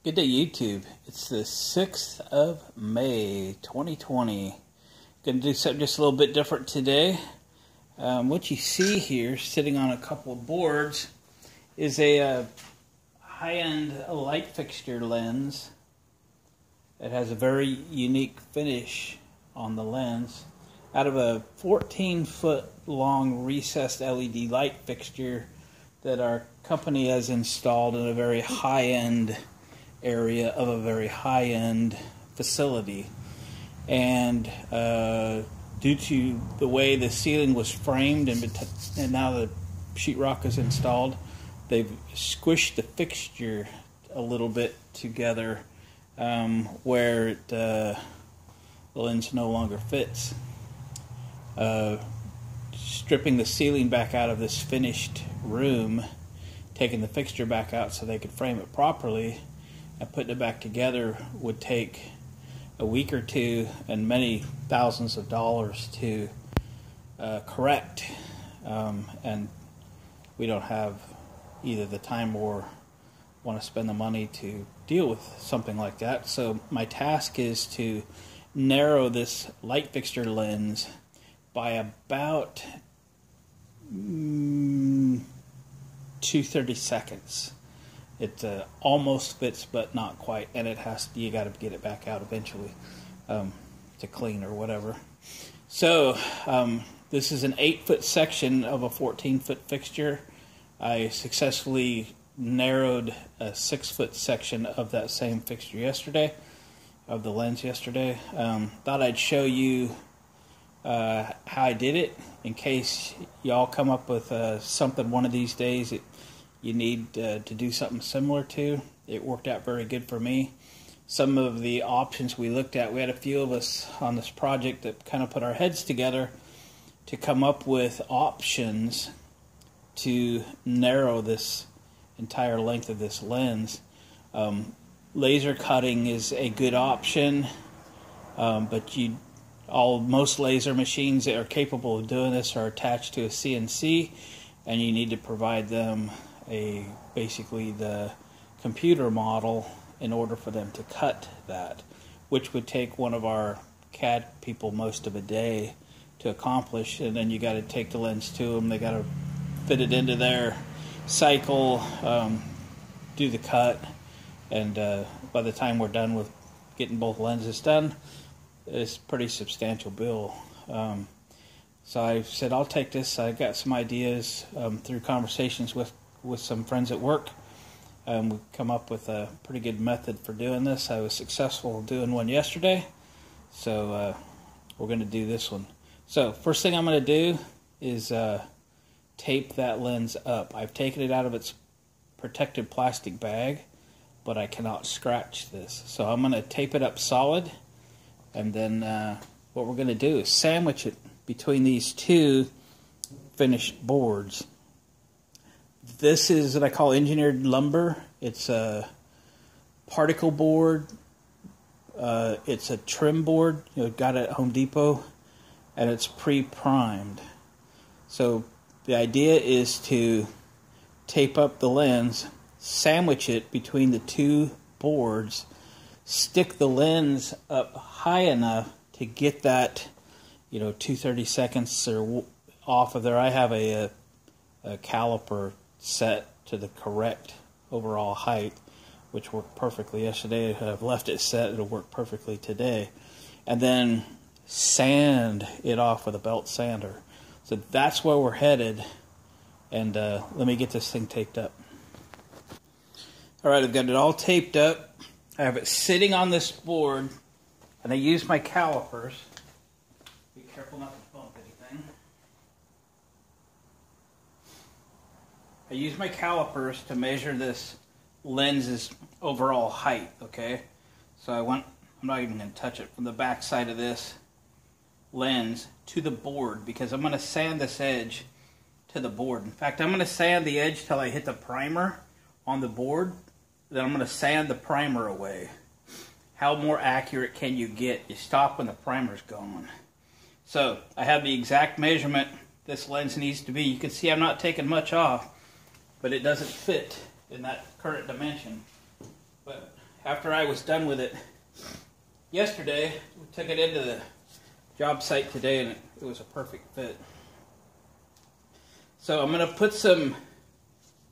Good day, YouTube. It's the 6th of May, 2020. Going to do something just a little bit different today. What you see here, sitting on a couple of boards, is a high-end light fixture lens. It has a very unique finish on the lens. Out of a 14-foot long recessed LED light fixture that our company has installed in a very high-end area of a very high-end facility, and due to the way the ceiling was framed and now the sheetrock is installed, they've squished the fixture a little bit together where the lens no longer fits. Stripping the ceiling back out of this finished room, taking the fixture back out so they could frame it properly, and putting it back together would take a week or two and many thousands of dollars to correct, and we don't have either the time or want to spend the money to deal with something like that. So my task is to narrow this light fixture lens by about 2/30 seconds. It almost fits, but not quite, and it has to, you got to get it back out eventually to clean or whatever. So this is an 8-foot section of a 14-foot fixture. I successfully narrowed a 6-foot section of that same fixture yesterday, of the lens yesterday. Thought I'd show you how I did it in case y'all come up with something one of these days you need to do something similar to. It worked out very good for me. Some of the options we looked at, we had a few of us on this project that kind of put our heads together to come up with options to narrow this entire length of this lens. Laser cutting is a good option, but most laser machines that are capable of doing this are attached to a CNC, and you need to provide them basically the computer model in order for them to cut that, which would take one of our CAD people most of a day to accomplish. And then you got to take the lens to them, they got to fit it into their cycle, do the cut, and by the time we're done with getting both lenses done, it's a pretty substantial bill. So I said, I'll take this. I got some ideas through conversations with some friends at work. We've come up with a pretty good method for doing this. I was successful doing one yesterday, so we're going to do this one. So first thing I'm going to do is tape that lens up. I've taken it out of its protected plastic bag, but I cannot scratch this. So I'm going to tape it up solid, and then what we're going to do is sandwich it between these two finished boards. This is what I call engineered lumber. It's a particle board. It's a trim board. Got it at Home Depot, and it's pre-primed. So the idea is to tape up the lens, sandwich it between the two boards, stick the lens up high enough to get that, 2/30 seconds or off of there. I have a caliper set to the correct overall height, which worked perfectly yesterday. I've left it set, it'll work perfectly today. And then sand it off with a belt sander. So that's where we're headed, and let me get this thing taped up. Alright, I've got it all taped up. I have it sitting on this board, and I use my calipers. Be careful not to bump anything. I use my calipers to measure this lens's overall height, okay? So I'm not even going to touch it, from the back side of this lens to the board, because I'm going to sand this edge to the board. In fact, I'm going to sand the edge till I hit the primer on the board. Then I'm going to sand the primer away. How more accurate can you get? You stop when the primer's gone. So I have the exact measurement this lens needs to be. You can see I'm not taking much off, but it doesn't fit in that current dimension. But after I was done with it yesterday, we took it into the job site today, and it was a perfect fit. So I'm going to put some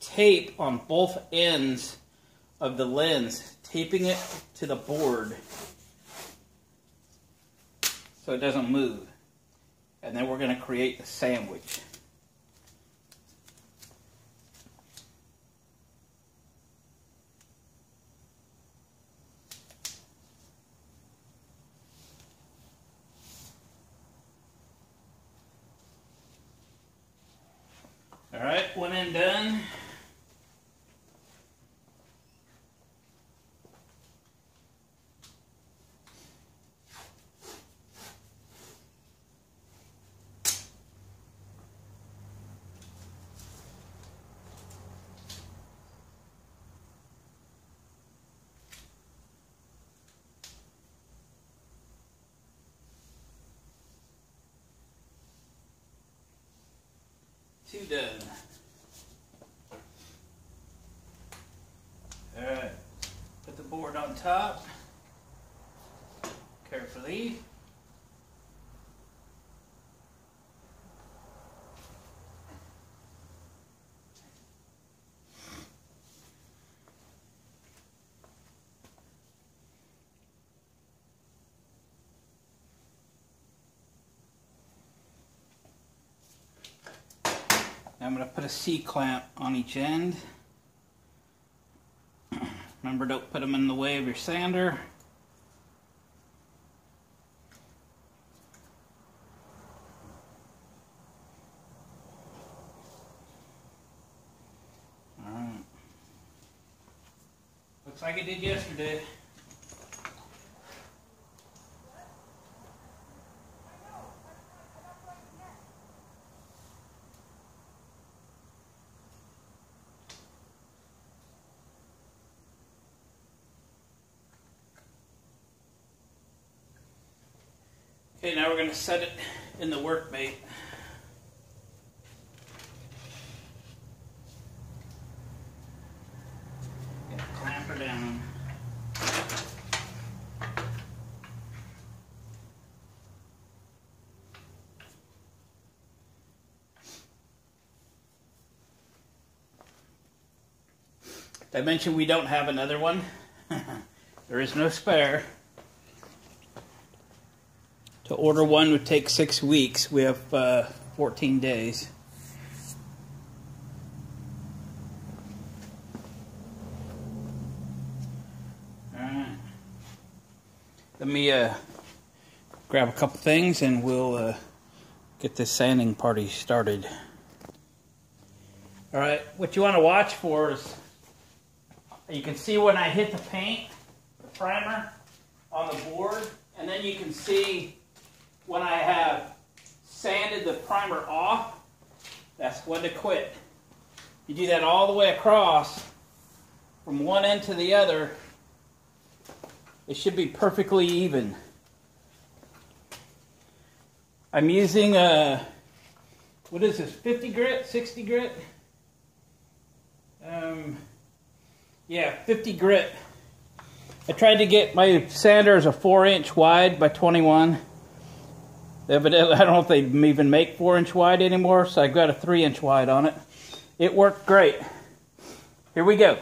tape on both ends of the lens, taping it to the board so it doesn't move. And then we're going to create the sandwich. All right, one end done. Two done. Alright, put the board on top carefully. Now I'm going to put a C-clamp on each end. Remember, don't put them in the way of your sander. Alright. Looks like it did yesterday. Okay, now we're going to set it in the workmate. Clamp her down. Did I mention we don't have another one? There is no spare. To order one would take 6 weeks. We have 14 days. Alright. Let me grab a couple things and we'll get this sanding party started. Alright, what you want to watch for is, you can see when I hit the paint, the primer on the board, and then you can see when I have sanded the primer off, that's when to quit. You do that all the way across, from one end to the other, it should be perfectly even. I'm using what is this, 50 grit, 60 grit? Yeah, 50 grit. I tried to get my sander as a 4-inch wide by 21. Evidently, I don't know if they even make 4-inch wide anymore, so I got a 3-inch wide on it. It worked great. Here we go.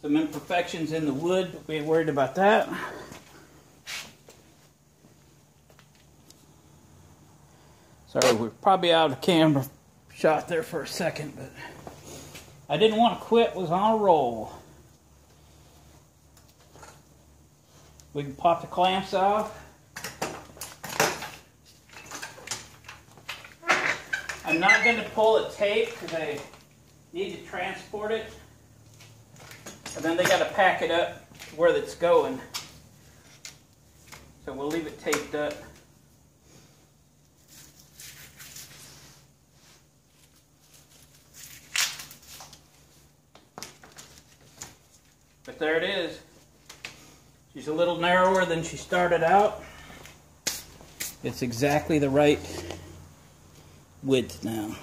Some imperfections in the wood, but we ain't worried about that. Sorry, we're probably out of camera shot there for a second, but I didn't want to quit, was on a roll. We can pop the clamps off. I'm not going to pull the tape because I need to transport it. And then they got to pack it up to where it's going. So we'll leave it taped up. But there it is. She's a little narrower than she started out. It's exactly the right width now.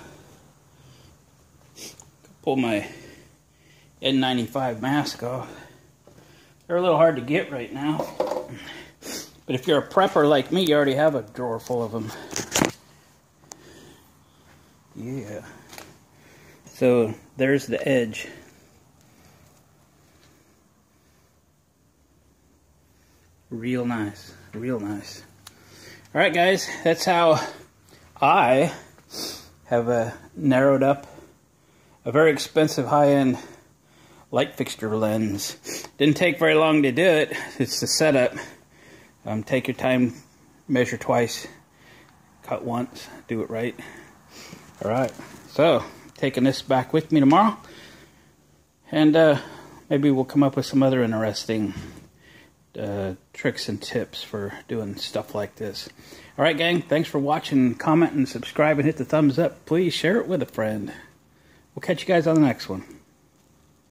Pull my N95 mask off. They're a little hard to get right now. But if you're a prepper like me, you already have a drawer full of them. Yeah. So there's the edge. Real nice, real nice. All right, guys, that's how I have narrowed up a very expensive high-end light fixture lens. Didn't take very long to do it. It's the setup. Take your time, measure twice, cut once, do it right. All right, so taking this back with me tomorrow, and maybe we'll come up with some other interesting tricks and tips for doing stuff like this. All right, gang, thanks for watching. Comment and subscribe and hit the thumbs up. Please share it with a friend. We'll catch you guys on the next one.